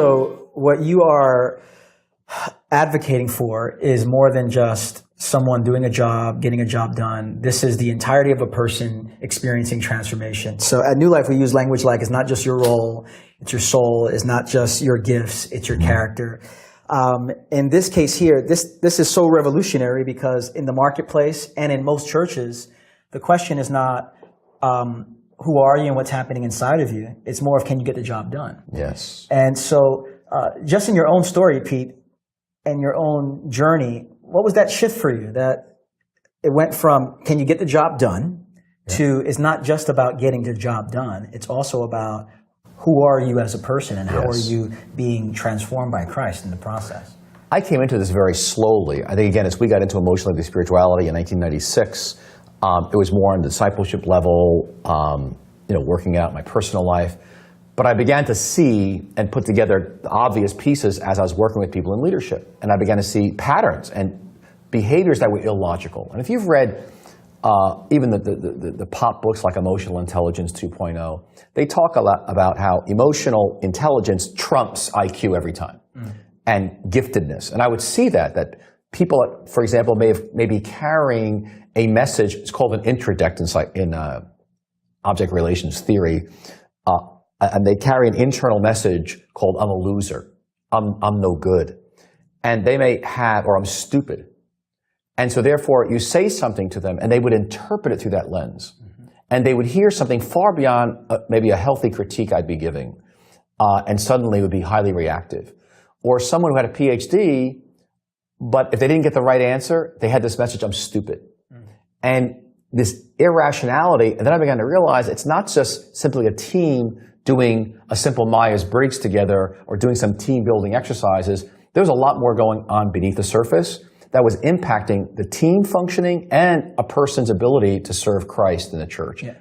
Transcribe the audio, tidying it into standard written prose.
So what you are advocating for is more than just someone doing a job, getting a job done. This is the entirety of a person experiencing transformation. So at New Life, we use language like it's not just your role, it's your soul, it's not just your gifts, it's your character. In this case here, this is so revolutionary because in the marketplace and in most churches, the question is not who are you and what's happening inside of you. It's more of can you get the job done? Yes. And so just in your own story, Pete, and your own journey, what was that shift for you? That it went from can you get the job done to it's not just about getting the job done. It's also about who are you as a person and how are you being transformed by Christ in the process? I came into this very slowly. I think, again, as we got into emotionally healthy spirituality in 1996, it was more on the discipleship level, working out my personal life. But I began to see and put together the obvious pieces as I was working with people in leadership. And I began to see patterns and behaviors that were illogical. And if you've read even the pop books like Emotional Intelligence 2.0, they talk a lot about how emotional intelligence trumps IQ every time, and giftedness. And I would see that people, for example, may be carrying a message. It's called an introduct in object relations theory, and they carry an internal message called "I'm a loser," "I'm no good," and they may have, or "I'm stupid." And so therefore, you say something to them, and they would interpret it through that lens. And they would hear something far beyond maybe a healthy critique I'd be giving, and suddenly would be highly reactive. Or someone who had a PhD, but if they didn't get the right answer, they had this message, "I'm stupid." And this irrationality, and then I began to realize it's not just simply a team doing a simple Myers-Briggs together or doing some team-building exercises. There was a lot more going on beneath the surface that was impacting the team functioning and a person's ability to serve Christ in the church. Yeah.